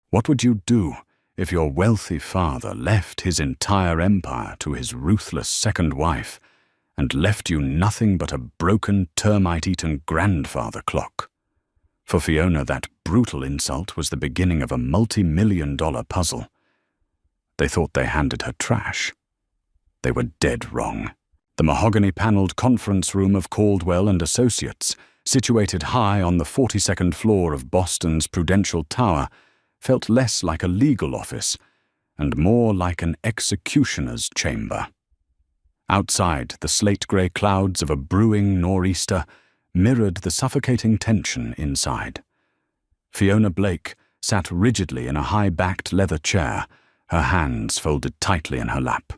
What would you do if your wealthy father left his entire empire to his ruthless second wife and left you nothing but a broken, termite-eaten grandfather clock? For Fiona, that brutal insult was the beginning of a multi-million-dollar puzzle. They thought they handed her trash. They were dead wrong. The mahogany-paneled conference room of Caldwell and Associates, situated high on the 42nd floor of Boston's Prudential Tower, felt less like a legal office and more like an executioner's chamber. Outside, the slate-grey clouds of a brewing nor'easter mirrored the suffocating tension inside. Fiona Blake sat rigidly in a high-backed leather chair, her hands folded tightly in her lap.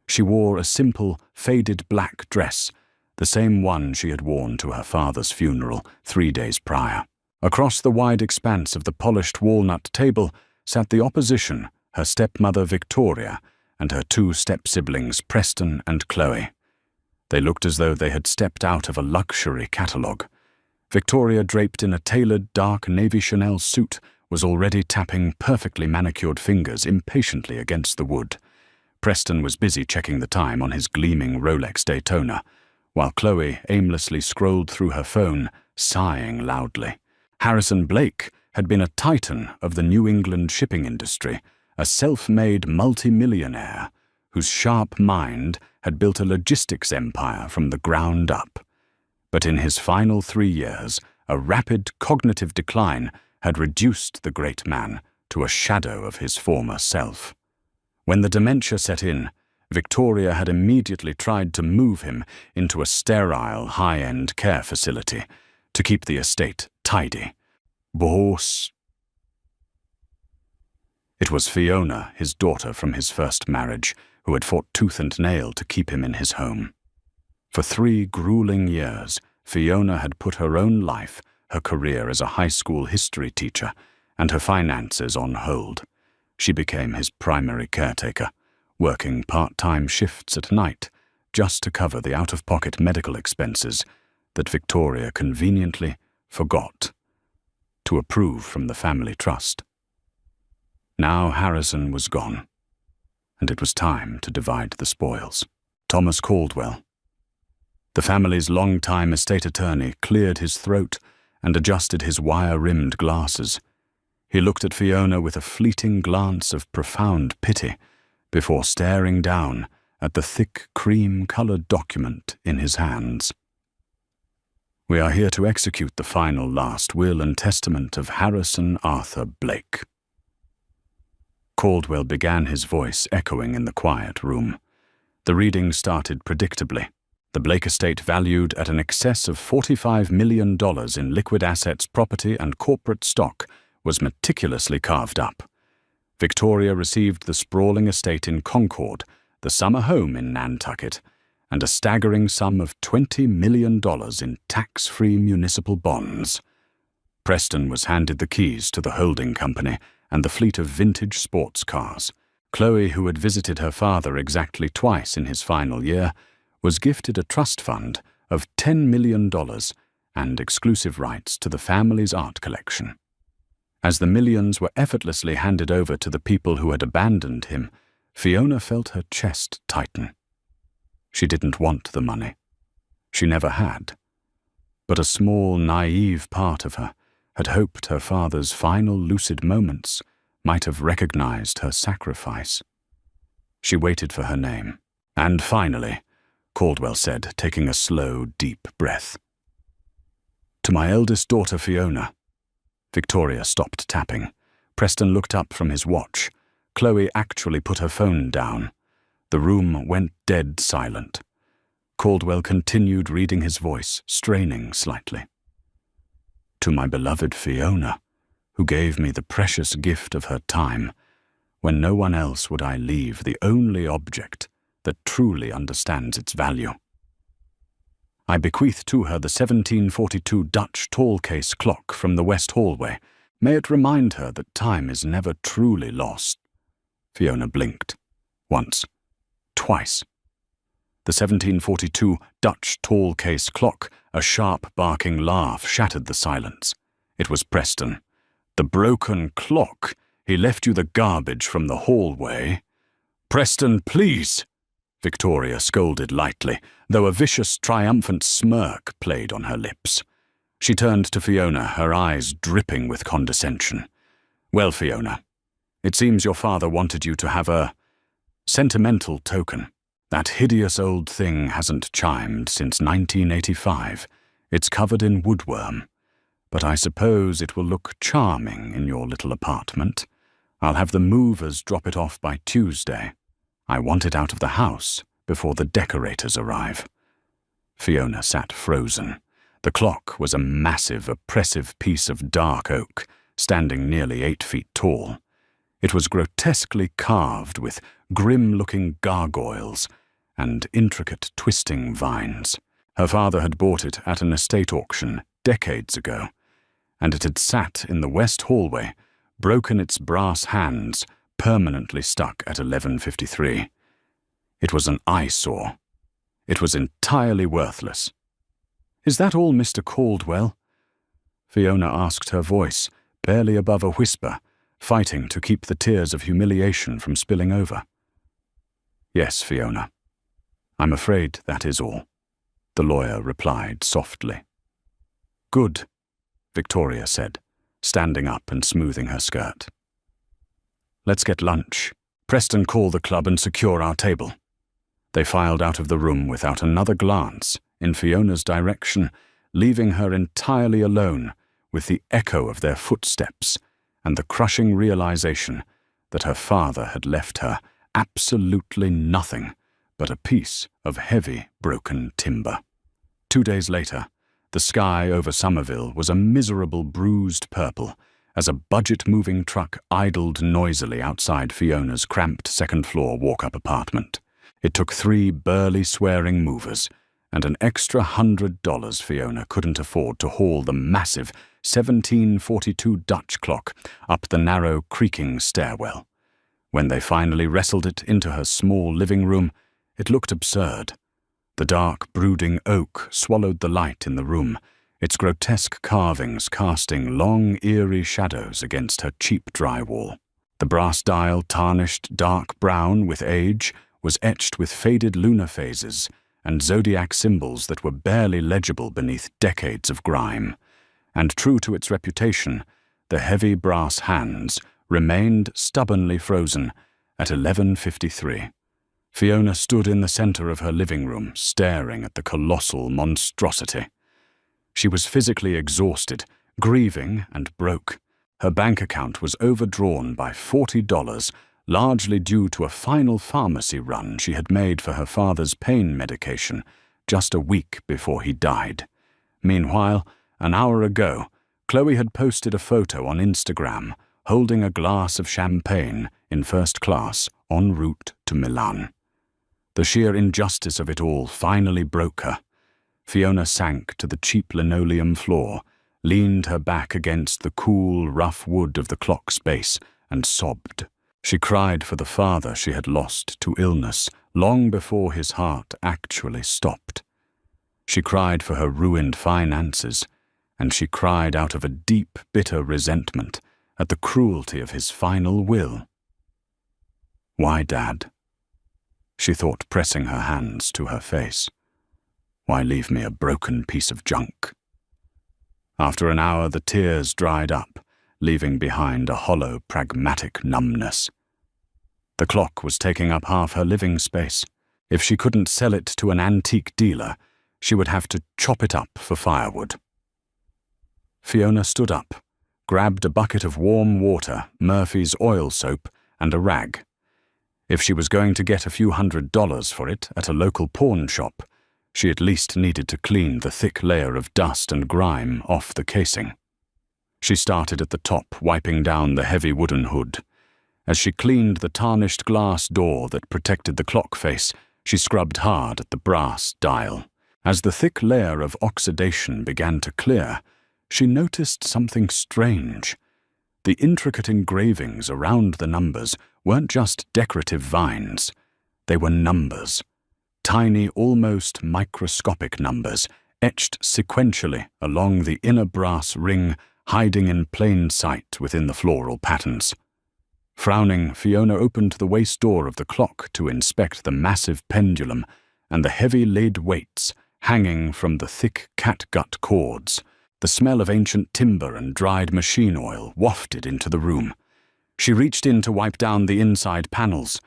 She wore a simple, faded black dress, the same one she had worn to her father's funeral 3 days prior. Across the wide expanse of the polished walnut table sat the opposition, her stepmother Victoria, and her 2 step-siblings Preston and Chloe. They looked as though they had stepped out of a luxury catalogue. Victoria, draped in a tailored dark navy Chanel suit, was already tapping perfectly manicured fingers impatiently against the wood. Preston was busy checking the time on his gleaming Rolex Daytona, while Chloe aimlessly scrolled through her phone, sighing loudly. Harrison Blake had been a titan of the New England shipping industry, a self-made multimillionaire whose sharp mind had built a logistics empire from the ground up. But in his final 3 years, a rapid cognitive decline had reduced the great man to a shadow of his former self. When the dementia set in, Victoria had immediately tried to move him into a sterile, high-end care facility to keep the estate tidy. Boss. It was Fiona, his daughter from his first marriage, who had fought tooth and nail to keep him in his home. For 3 grueling years, Fiona had put her own life, her career as a high school history teacher, and her finances on hold. She became his primary caretaker, working part-time shifts at night just to cover the out-of-pocket medical expenses that Victoria conveniently forgot to approve from the family trust. Now Harrison was gone, and it was time to divide the spoils. Thomas Caldwell, the family's longtime estate attorney, cleared his throat and adjusted his wire-rimmed glasses. He looked at Fiona with a fleeting glance of profound pity before staring down at the thick cream-colored document in his hands. We are here to execute the final last will and testament of Harrison Arthur Blake. Caldwell began, his voice echoing in the quiet room. The reading started predictably. The Blake estate, valued at an excess of $45 million in liquid assets, property, and corporate stock, was meticulously carved up. Victoria received the sprawling estate in Concord, the summer home in Nantucket, and a staggering sum of $20 million in tax-free municipal bonds. Preston was handed the keys to the holding company and the fleet of vintage sports cars. Chloe, who had visited her father exactly twice in his final year, was gifted a trust fund of $10 million and exclusive rights to the family's art collection. As the millions were effortlessly handed over to the people who had abandoned him, Fiona felt her chest tighten. She didn't want the money. She never had. But a small, naive part of her had hoped her father's final lucid moments might have recognized her sacrifice. She waited for her name. And finally, Caldwell said, taking a slow, deep breath. To my eldest daughter, Fiona. Victoria stopped tapping. Preston looked up from his watch. Chloe actually put her phone down. The room went dead silent. Caldwell continued reading, his voice straining slightly. To my beloved Fiona, who gave me the precious gift of her time, when no one else would I leave the only object that truly understands its value. I bequeath to her the 1742 Dutch tall case clock from the west hallway. May it remind her that time is never truly lost. Fiona blinked. Once. Twice. The 1742 Dutch tall case clock, a sharp barking laugh, shattered the silence. It was Preston. The broken clock! He left you the garbage from the hallway. Preston, please! Victoria scolded lightly, though a vicious, triumphant smirk played on her lips. She turned to Fiona, her eyes dripping with condescension. Well, Fiona, it seems your father wanted you to have a sentimental token. That hideous old thing hasn't chimed since 1985. It's covered in woodworm. But I suppose it will look charming in your little apartment. I'll have the movers drop it off by Tuesday. I want it out of the house before the decorators arrive. Fiona sat frozen. The clock was a massive, oppressive piece of dark oak, standing nearly 8 feet tall. It was grotesquely carved with grim-looking gargoyles and intricate twisting vines. Her father had bought it at an estate auction decades ago, and it had sat in the west hallway, broken its brass hands, permanently stuck at 11:53. It was an eyesore. It was entirely worthless. "Is that all, Mr. Caldwell?" Fiona asked, her voice barely above a whisper, fighting to keep the tears of humiliation from spilling over. "Yes, Fiona. I'm afraid that is all," the lawyer replied softly. "Good," Victoria said, standing up and smoothing her skirt. "Let's get lunch. Preston, call the club and secure our table." They filed out of the room without another glance in Fiona's direction, leaving her entirely alone with the echo of their footsteps and the crushing realization that her father had left her absolutely nothing but a piece of heavy, broken timber. 2 days later, the sky over Somerville was a miserable bruised purple as a budget-moving truck idled noisily outside Fiona's cramped second-floor walk-up apartment. It took 3 burly, swearing movers and an extra $100 Fiona couldn't afford to haul the massive 1742 Dutch clock up the narrow, creaking stairwell. When they finally wrestled it into her small living room, it looked absurd. The dark, brooding oak swallowed the light in the room, its grotesque carvings casting long, eerie shadows against her cheap drywall. The brass dial, tarnished dark brown with age, was etched with faded lunar phases and zodiac symbols that were barely legible beneath decades of grime. And true to its reputation, the heavy brass hands remained stubbornly frozen at 11:53. Fiona stood in the center of her living room, staring at the colossal monstrosity. She was physically exhausted, grieving and broke. Her bank account was overdrawn by $40, largely due to a final pharmacy run she had made for her father's pain medication just a week before he died. Meanwhile, an hour ago, Chloe had posted a photo on Instagram holding a glass of champagne in first class en route to Milan. The sheer injustice of it all finally broke her. Fiona sank to the cheap linoleum floor, leaned her back against the cool, rough wood of the clock's base, and sobbed. She cried for the father she had lost to illness long before his heart actually stopped. She cried for her ruined finances, and she cried out of a deep, bitter resentment at the cruelty of his final will. "Why, Dad?" she thought, pressing her hands to her face. "Why leave me a broken piece of junk?" After an hour, the tears dried up, leaving behind a hollow, pragmatic numbness. The clock was taking up half her living space. If she couldn't sell it to an antique dealer, she would have to chop it up for firewood. Fiona stood up, grabbed a bucket of warm water, Murphy's oil soap, and a rag. If she was going to get a few $100s for it at a local pawn shop, she at least needed to clean the thick layer of dust and grime off the casing. She started at the top, wiping down the heavy wooden hood. As she cleaned the tarnished glass door that protected the clock face, she scrubbed hard at the brass dial. As the thick layer of oxidation began to clear, she noticed something strange. The intricate engravings around the numbers weren't just decorative vines. They were numbers. Tiny, almost microscopic numbers, etched sequentially along the inner brass ring, hiding in plain sight within the floral patterns. Frowning, Fiona opened the waist door of the clock to inspect the massive pendulum and the heavy lead weights hanging from the thick catgut cords. The smell of ancient timber and dried machine oil wafted into the room. She reached in to wipe down the inside panels.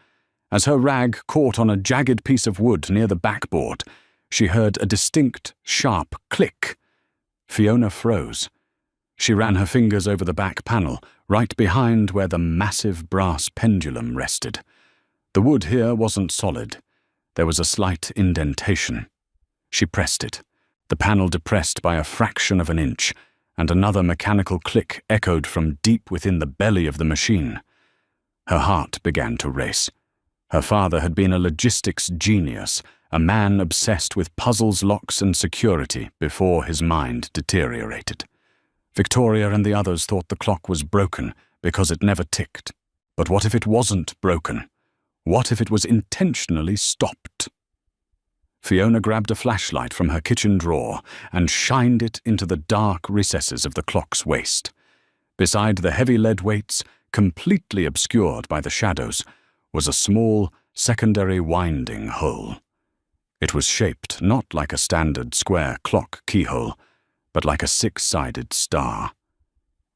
As her rag caught on a jagged piece of wood near the backboard, she heard a distinct, sharp click. Fiona froze. She ran her fingers over the back panel, right behind where the massive brass pendulum rested. The wood here wasn't solid. There was a slight indentation. She pressed it. The panel depressed by a fraction of an inch, and another mechanical click echoed from deep within the belly of the machine. Her heart began to race. Her father had been a logistics genius, a man obsessed with puzzles, locks, and security before his mind deteriorated. Victoria and the others thought the clock was broken because it never ticked. But what if it wasn't broken? What if it was intentionally stopped? Fiona grabbed a flashlight from her kitchen drawer and shined it into the dark recesses of the clock's waist. Beside the heavy lead weights, completely obscured by the shadows, was a small, secondary winding hole. It was shaped not like a standard square clock keyhole, but like a six-sided star.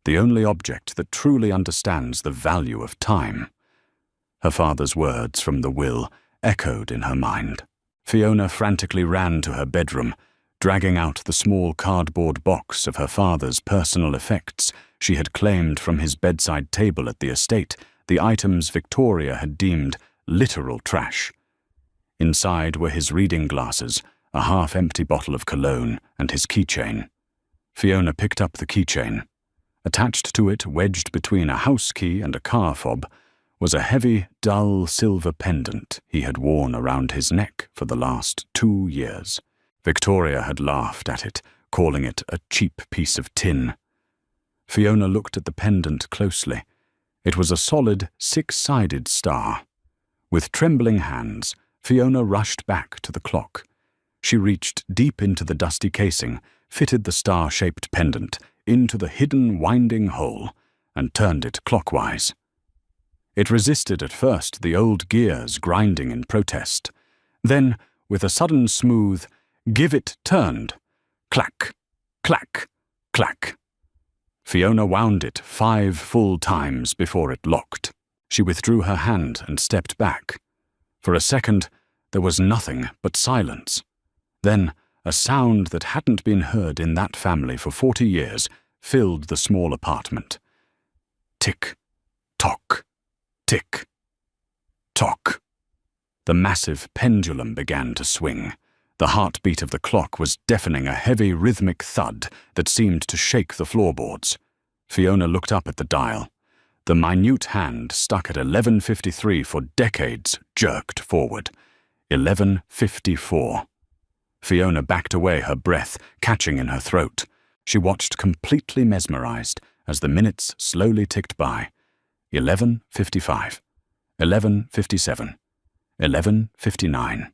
The only object that truly understands the value of time. Her father's words from the will echoed in her mind. Fiona frantically ran to her bedroom, dragging out the small cardboard box of her father's personal effects she had claimed from his bedside table at the estate, the items Victoria had deemed literal trash. Inside were his reading glasses, a half-empty bottle of cologne, and his keychain. Fiona picked up the keychain. Attached to it, wedged between a house key and a car fob, was a heavy, dull silver pendant he had worn around his neck for the last 2 years. Victoria had laughed at it, calling it a cheap piece of tin. Fiona looked at the pendant closely. It was a solid, six-sided star. With trembling hands, Fiona rushed back to the clock. She reached deep into the dusty casing, fitted the star-shaped pendant into the hidden winding hole, and turned it clockwise. It resisted at first, the old gears grinding in protest. Then, with a sudden smooth, give it turned. Clack, clack, clack. Fiona wound it 5 full times before it locked. She withdrew her hand and stepped back. For a second, there was nothing but silence. Then, a sound that hadn't been heard in that family for 40 years filled the small apartment. Tick, tock, tick, tock. The massive pendulum began to swing. The heartbeat of the clock was deafening, a heavy rhythmic thud that seemed to shake the floorboards. Fiona looked up at the dial. The minute hand stuck at 11:53 for decades jerked forward. 11:54. Fiona backed away, her breath catching in her throat. She watched completely mesmerized as the minutes slowly ticked by. 11:55. 11:57. 11:59.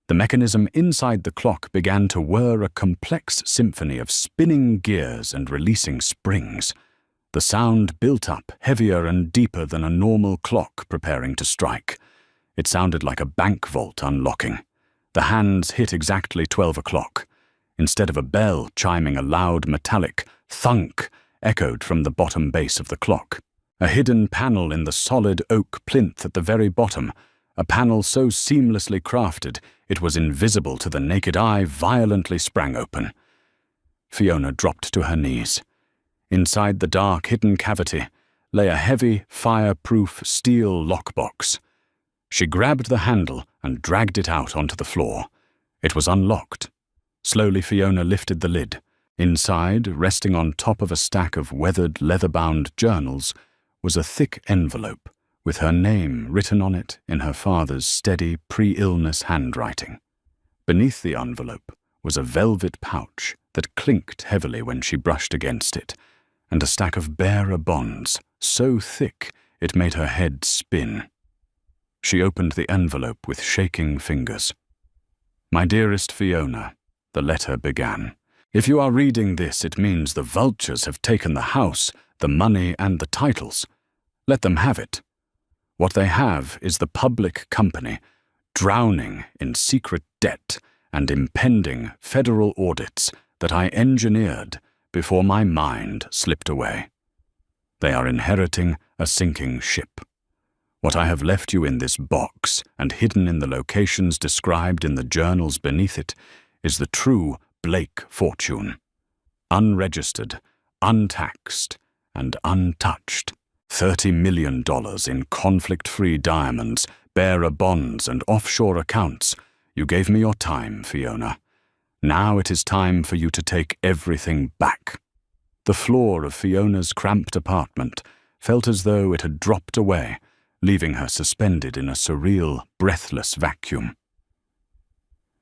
The mechanism inside the clock began to whir, a complex symphony of spinning gears and releasing springs. The sound built up, heavier and deeper than a normal clock preparing to strike. It sounded like a bank vault unlocking. The hands hit exactly 12 o'clock. Instead of a bell chiming, a loud metallic thunk echoed from the bottom base of the clock. A hidden panel in the solid oak plinth at the very bottom, a panel so seamlessly crafted it was invisible to the naked eye, violently sprang open. Fiona dropped to her knees. Inside the dark, hidden cavity lay a heavy, fireproof steel lockbox. She grabbed the handle and dragged it out onto the floor. It was unlocked. Slowly, Fiona lifted the lid. Inside, resting on top of a stack of weathered, leather-bound journals, was a thick envelope with her name written on it in her father's steady, pre-illness handwriting. Beneath the envelope was a velvet pouch that clinked heavily when she brushed against it, and a stack of bearer bonds, so thick it made her head spin. She opened the envelope with shaking fingers. "My dearest Fiona," the letter began. "If you are reading this, it means the vultures have taken the house, the money, and the titles. Let them have it. What they have is the public company, drowning in secret debt and impending federal audits that I engineered before my mind slipped away. They are inheriting a sinking ship. What I have left you in this box and hidden in the locations described in the journals beneath it is the true Blake fortune. Unregistered, untaxed, and untouched. $30 million in conflict-free diamonds, bearer bonds, and offshore accounts. You gave me your time, Fiona. Now it is time for you to take everything back. The floor of Fiona's cramped apartment felt as though it had dropped away, leaving her suspended in a surreal, breathless vacuum.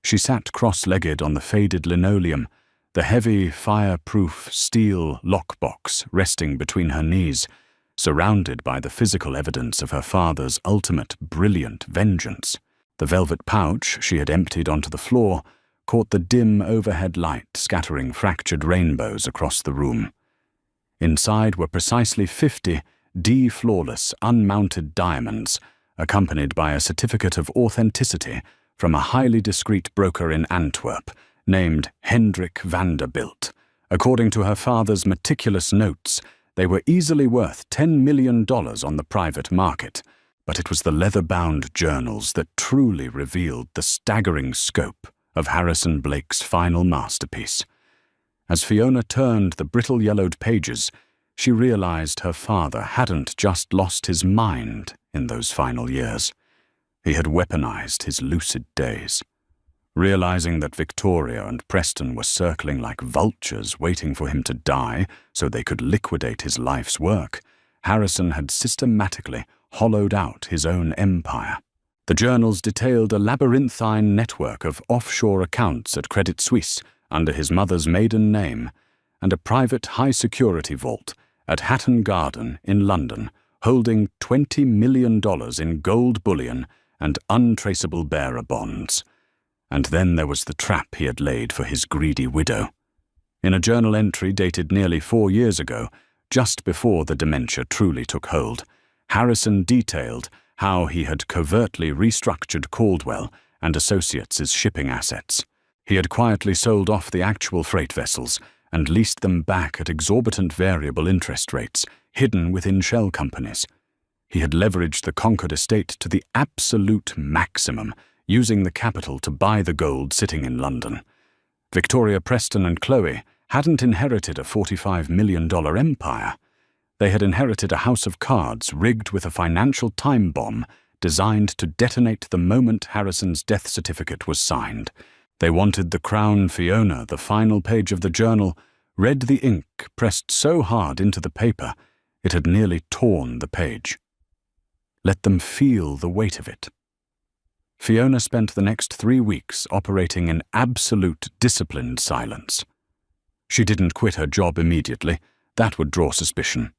She sat cross-legged on the faded linoleum, the heavy, fireproof steel lockbox resting between her knees, surrounded by the physical evidence of her father's ultimate brilliant vengeance. The velvet pouch she had emptied onto the floor caught the dim overhead light scattering fractured rainbows across the room. Inside were precisely 50 flawless, unmounted diamonds, accompanied by a certificate of authenticity from a highly discreet broker in Antwerp named Hendrik Vanderbilt. According to her father's meticulous notes, they were easily worth $10 million on the private market, but it was the leather-bound journals that truly revealed the staggering scope of Harrison Blake's final masterpiece. As Fiona turned the brittle-yellowed pages, she realized her father hadn't just lost his mind in those final years. He had weaponized his lucid days. Realizing that Victoria and Preston were circling like vultures waiting for him to die so they could liquidate his life's work, Harrison had systematically hollowed out his own empire. The journals detailed a labyrinthine network of offshore accounts at Credit Suisse under his mother's maiden name, and a private high-security vault at Hatton Garden in London, holding $20 million in gold bullion and untraceable bearer bonds. And then there was the trap he had laid for his greedy widow. In a journal entry dated nearly 4 years ago, just before the dementia truly took hold, Harrison detailed how he had covertly restructured Caldwell and Associates' shipping assets. He had quietly sold off the actual freight vessels and leased them back at exorbitant variable interest rates, hidden within shell companies. He had leveraged the Concord estate to the absolute maximum, using the capital to buy the gold sitting in London. Victoria Preston and Chloe hadn't inherited a $45 million empire. They had inherited a house of cards rigged with a financial time bomb designed to detonate the moment Harrison's death certificate was signed. They wanted the crown Fiona, the final page of the journal, read the ink pressed so hard into the paper it had nearly torn the page. Let them feel the weight of it. Fiona spent the next 3 weeks operating in absolute disciplined silence. She didn't quit her job immediately. That would draw suspicion.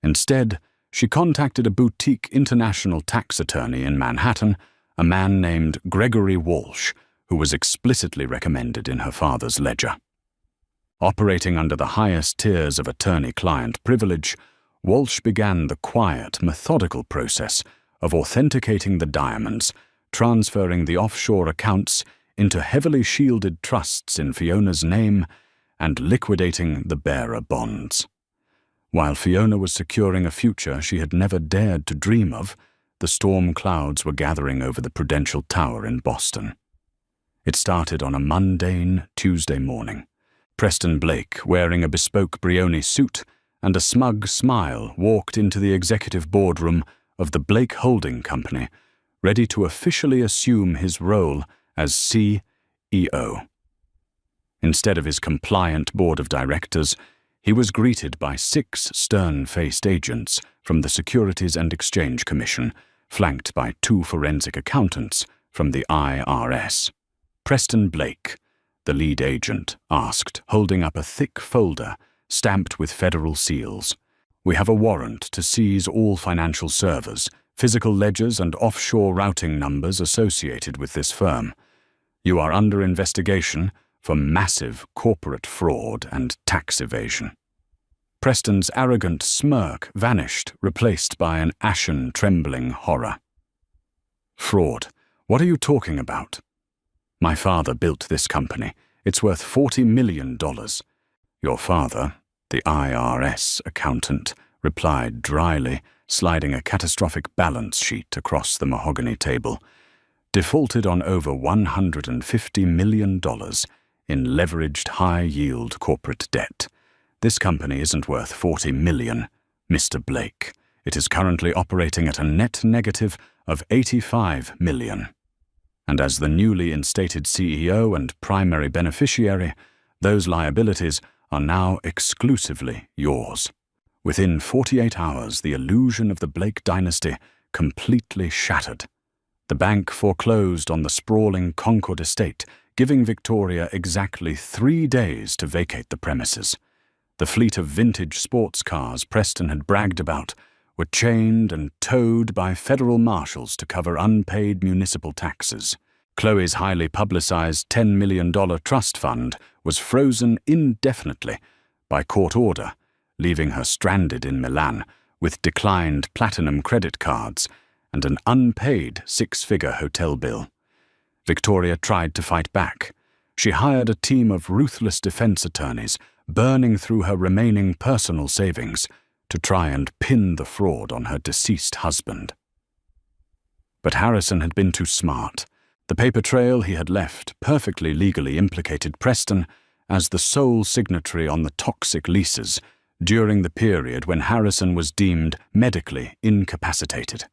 Instead, she contacted a boutique international tax attorney in Manhattan, a man named Gregory Walsh, who was explicitly recommended in her father's ledger. Operating under the highest tiers of attorney-client privilege, Walsh began the quiet, methodical process of authenticating the diamonds, transferring the offshore accounts into heavily shielded trusts in Fiona's name, and liquidating the bearer bonds. While Fiona was securing a future she had never dared to dream of, the storm clouds were gathering over the Prudential Tower in Boston. It started on a mundane Tuesday morning. Preston Blake, wearing a bespoke Brioni suit and a smug smile, walked into the executive boardroom of the Blake Holding Company, ready to officially assume his role as CEO. Instead of his compliant board of directors, he was greeted by 6 stern-faced agents from the Securities and Exchange Commission, flanked by 2 forensic accountants from the IRS. Preston Blake, the lead agent, asked, holding up a thick folder stamped with federal seals. "We have a warrant to seize all financial servers, physical ledgers and offshore routing numbers associated with this firm. You are under investigation for massive corporate fraud and tax evasion." Preston's arrogant smirk vanished, replaced by an ashen, trembling horror. "Fraud. What are you talking about?" "My father built this company. It's worth $40 million. Your father, the IRS accountant, replied dryly, sliding a catastrophic balance sheet across the mahogany table, defaulted on over $150 million in leveraged high-yield corporate debt. This company isn't worth $40 million, Mr. Blake. It is currently operating at a net negative of $85 million. And as the newly instated CEO and primary beneficiary, those liabilities are now exclusively yours." Within 48 hours, the illusion of the Blake dynasty completely shattered. The bank foreclosed on the sprawling Concord estate, giving Victoria exactly 3 days to vacate the premises. The fleet of vintage sports cars Preston had bragged about were chained and towed by federal marshals to cover unpaid municipal taxes. Chloe's highly publicized $10 million trust fund was frozen indefinitely by court order, leaving her stranded in Milan with declined platinum credit cards and an unpaid 6-figure hotel bill. Victoria tried to fight back. She hired a team of ruthless defense attorneys, burning through her remaining personal savings to try and pin the fraud on her deceased husband. But Harrison had been too smart. The paper trail he had left perfectly legally implicated Preston as the sole signatory on the toxic leases during the period when Harrison was deemed medically incapacitated.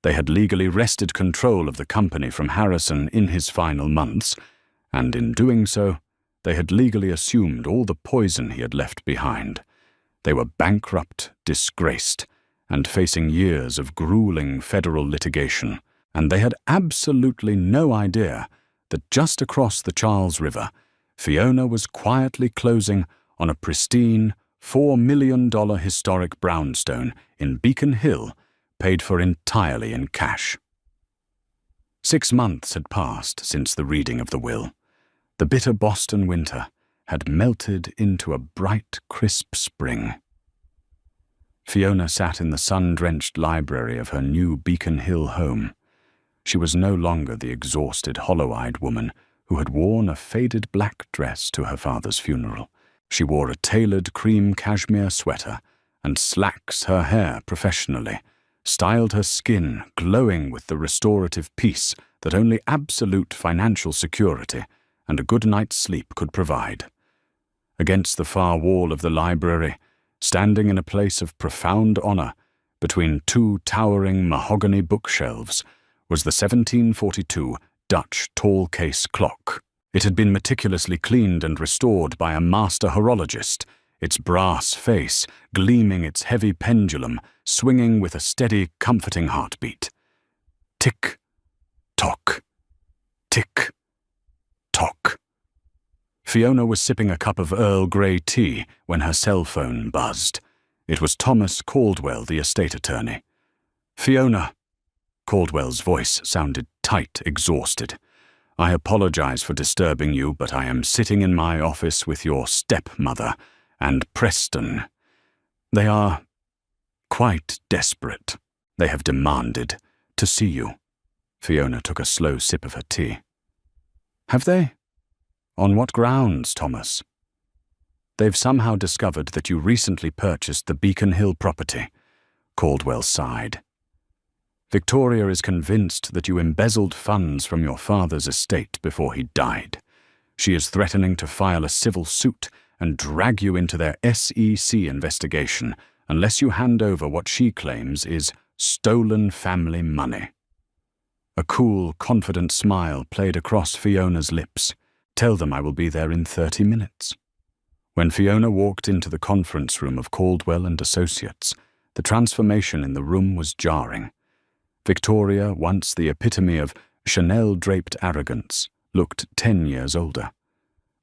They had legally wrested control of the company from Harrison in his final months, and in doing so, they had legally assumed all the poison he had left behind. They were bankrupt, disgraced, and facing years of grueling federal litigation, and they had absolutely no idea that just across the Charles River, Fiona was quietly closing on a pristine $4 million historic brownstone in Beacon Hill, paid for entirely in cash. 6 months had passed since the reading of the will. The bitter Boston winter had melted into a bright, crisp spring. Fiona sat in the sun-drenched library of her new Beacon Hill home. She was no longer the exhausted, hollow-eyed woman who had worn a faded black dress to her father's funeral. She wore a tailored cream cashmere sweater and slacks her hair professionally, styled her skin glowing with the restorative peace that only absolute financial security and a good night's sleep could provide. Against the far wall of the library, standing in a place of profound honor between 2 towering mahogany bookshelves, was the 1742 Dutch tall case clock. It had been meticulously cleaned and restored by a master horologist, its brass face gleaming its heavy pendulum, swinging with a steady, comforting heartbeat. Tick, tock, tick, tock. Fiona was sipping a cup of Earl Grey tea when her cell phone buzzed. It was Thomas Caldwell, the estate attorney. "Fiona," Caldwell's voice sounded tight, exhausted. "I apologize for disturbing you, but I am sitting in my office with your stepmother and Preston. They are quite desperate. They have demanded to see you." Fiona took a slow sip of her tea. "Have they? On what grounds, Thomas?" "They've somehow discovered that you recently purchased the Beacon Hill property," Caldwell sighed. "Victoria is convinced that you embezzled funds from your father's estate before he died. She is threatening to file a civil suit and drag you into their SEC investigation unless you hand over what she claims is stolen family money." A cool, confident smile played across Fiona's lips. "Tell them I will be there in 30 minutes. When Fiona walked into the conference room of Caldwell and Associates, the transformation in the room was jarring. Victoria, once the epitome of Chanel-draped arrogance, looked 10 years older.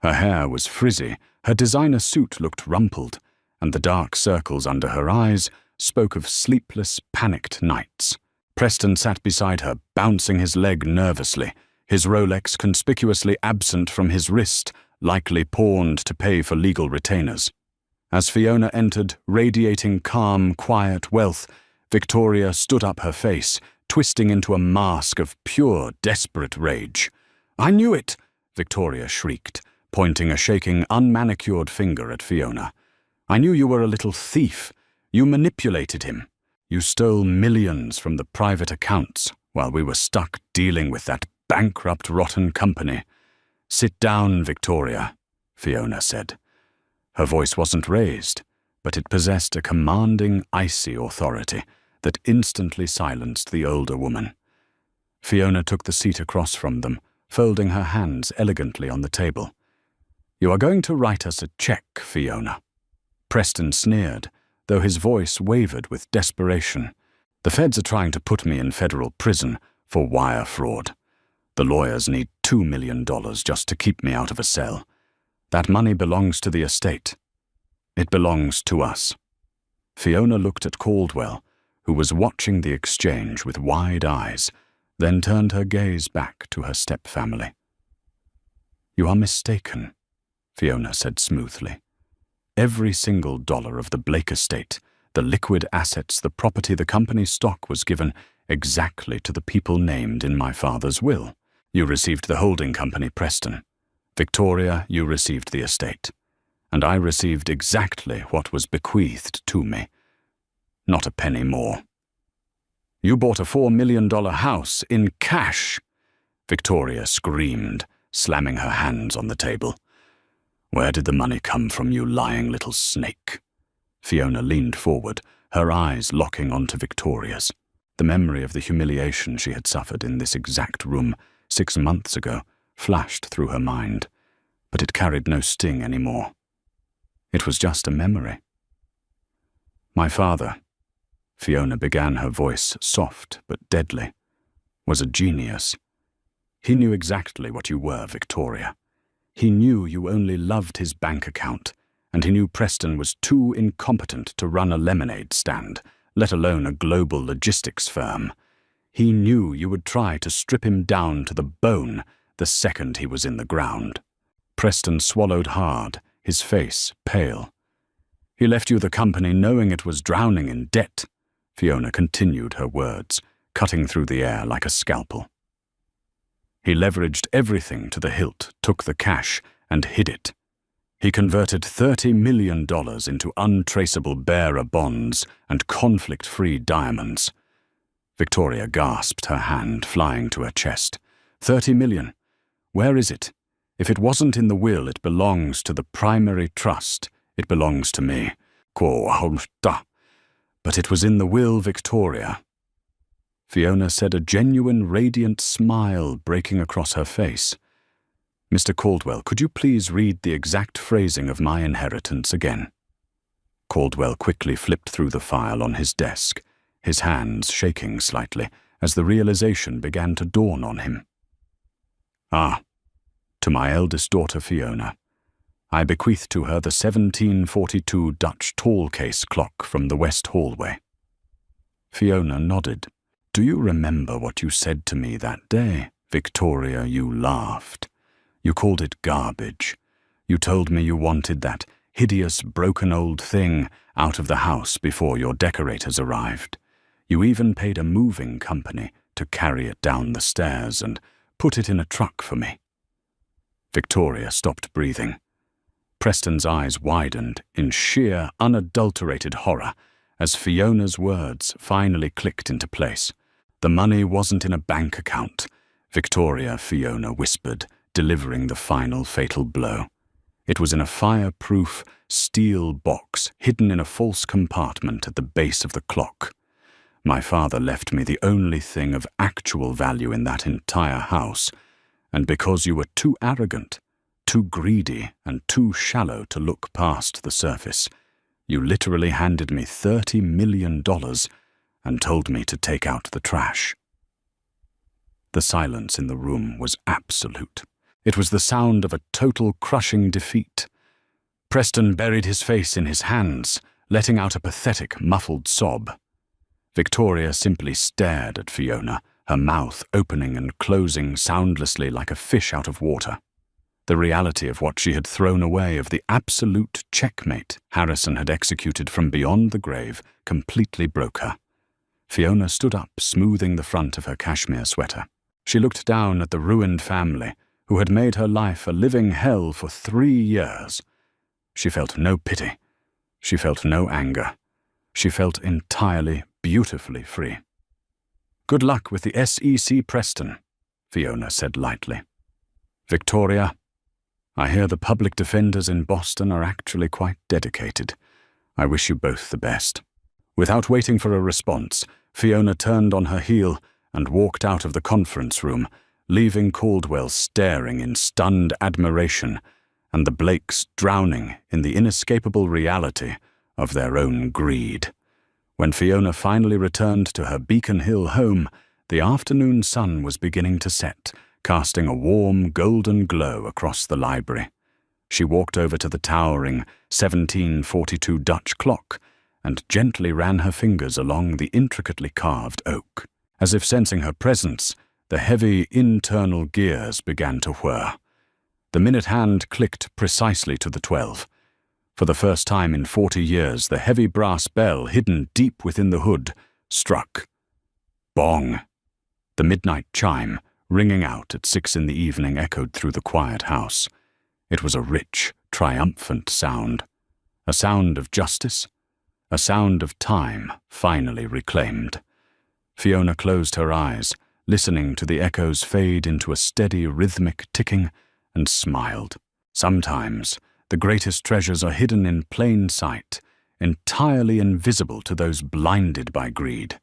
Her hair was frizzy, her designer suit looked rumpled, and the dark circles under her eyes spoke of sleepless, panicked nights. Preston sat beside her, bouncing his leg nervously, his Rolex conspicuously absent from his wrist, likely pawned to pay for legal retainers. As Fiona entered, radiating calm, quiet wealth, Victoria stood up, her face twisting into a mask of pure, desperate rage. "I knew it!" Victoria shrieked, pointing a shaking, unmanicured finger at Fiona. "I knew you were a little thief. You manipulated him. You stole millions from the private accounts while we were stuck dealing with that bankrupt, rotten company." "Sit down, Victoria," Fiona said. Her voice wasn't raised, but it possessed a commanding, icy authority that instantly silenced the older woman. Fiona took the seat across from them, folding her hands elegantly on the table. "You are going to write us a check, Fiona." Preston sneered, though his voice wavered with desperation. "The feds are trying to put me in federal prison for wire fraud. The lawyers need $2 million just to keep me out of a cell. That money belongs to the estate. It belongs to us." Fiona looked at Caldwell, who was watching the exchange with wide eyes, then turned her gaze back to her stepfamily. "You are mistaken," Fiona said smoothly. "Every single dollar of the Blake estate, the liquid assets, the property, the company's stock was given exactly to the people named in my father's will. You received the holding company, Preston. Victoria, you received the estate. And I received exactly what was bequeathed to me. Not a penny more." "You bought a $4 million house in cash," Victoria screamed, slamming her hands on the table. "Where did the money come from, you lying little snake?" Fiona leaned forward, her eyes locking onto Victoria's. The memory of the humiliation she had suffered in this exact room 6 months ago flashed through her mind, but it carried no sting anymore. It was just a memory. "My father," Fiona began, her voice soft but deadly, "was a genius. He knew exactly what you were, Victoria. He knew you only loved his bank account, and he knew Preston was too incompetent to run a lemonade stand, let alone a global logistics firm. He knew you would try to strip him down to the bone the second he was in the ground." Preston swallowed hard, his face pale. "He left you the company knowing it was drowning in debt," Fiona continued her words, cutting through the air like a scalpel. "He leveraged everything to the hilt, took the cash, and hid it. He converted $30 million into untraceable bearer bonds and conflict-free diamonds." Victoria gasped, her hand flying to her chest. $30 million? Where is it? If it wasn't in the will, it belongs to the primary trust. It belongs to me. But it was in the will, Victoria." Fiona said, a genuine, radiant smile breaking across her face. "Mr. Caldwell, could you please read the exact phrasing of my inheritance again?" Caldwell quickly flipped through the file on his desk, his hands shaking slightly as the realization began to dawn on him. To my eldest daughter Fiona. I bequeath to her the 1742 Dutch tall case clock from the west hallway." Fiona nodded. "Do you remember what you said to me that day, Victoria?" You laughed. "You called it garbage. You told me you wanted that hideous, broken old thing out of the house before your decorators arrived. You even paid a moving company to carry it down the stairs and put it in a truck for me." Victoria stopped breathing. Preston's eyes widened in sheer, unadulterated horror as Fiona's words finally clicked into place. "The money wasn't in a bank account," Fiona whispered, delivering the final fatal blow. "It was in a fireproof steel box hidden in a false compartment at the base of the clock. My father left me the only thing of actual value in that entire house, and because you were too arrogant, too greedy, and too shallow to look past the surface, you literally handed me $30 million and told me to take out the trash." The silence in the room was absolute. It was the sound of a total crushing defeat. Preston buried his face in his hands, letting out a pathetic, muffled sob. Victoria simply stared at Fiona, her mouth opening and closing soundlessly like a fish out of water. The reality of what she had thrown away, of the absolute checkmate Harrison had executed from beyond the grave, completely broke her. Fiona stood up, smoothing the front of her cashmere sweater. She looked down at the ruined family who had made her life a living hell for 3 years. She felt no pity. She felt no anger. She felt entirely, beautifully free. "Good luck with the SEC, Preston," Fiona said lightly. "Victoria, I hear the public defenders in Boston are actually quite dedicated. I wish you both the best." Without waiting for a response, Fiona turned on her heel and walked out of the conference room, leaving Caldwell staring in stunned admiration and the Blakes drowning in the inescapable reality of their own greed. When Fiona finally returned to her Beacon Hill home, the afternoon sun was beginning to set, casting a warm, golden glow across the library. She walked over to the towering 1742 Dutch clock and gently ran her fingers along the intricately carved oak. As if sensing her presence, the heavy internal gears began to whir. The minute hand clicked precisely to the 12. For the first time in 40 years, the heavy brass bell, hidden deep within the hood, struck. Bong! The midnight chime, ringing out at 6 in the evening, echoed through the quiet house. It was a rich, triumphant sound. A sound of justice. A sound of time finally reclaimed. Fiona closed her eyes, listening to the echoes fade into a steady, rhythmic ticking, and smiled. Sometimes, the greatest treasures are hidden in plain sight, entirely invisible to those blinded by greed.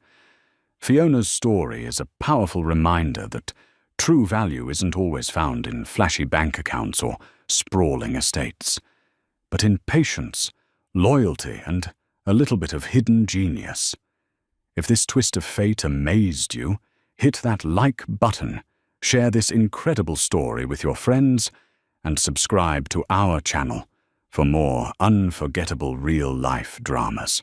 Fiona's story is a powerful reminder that true value isn't always found in flashy bank accounts or sprawling estates, but in patience, loyalty, and a little bit of hidden genius. If this twist of fate amazed you, hit that like button, share this incredible story with your friends, and subscribe to our channel for more unforgettable real-life dramas.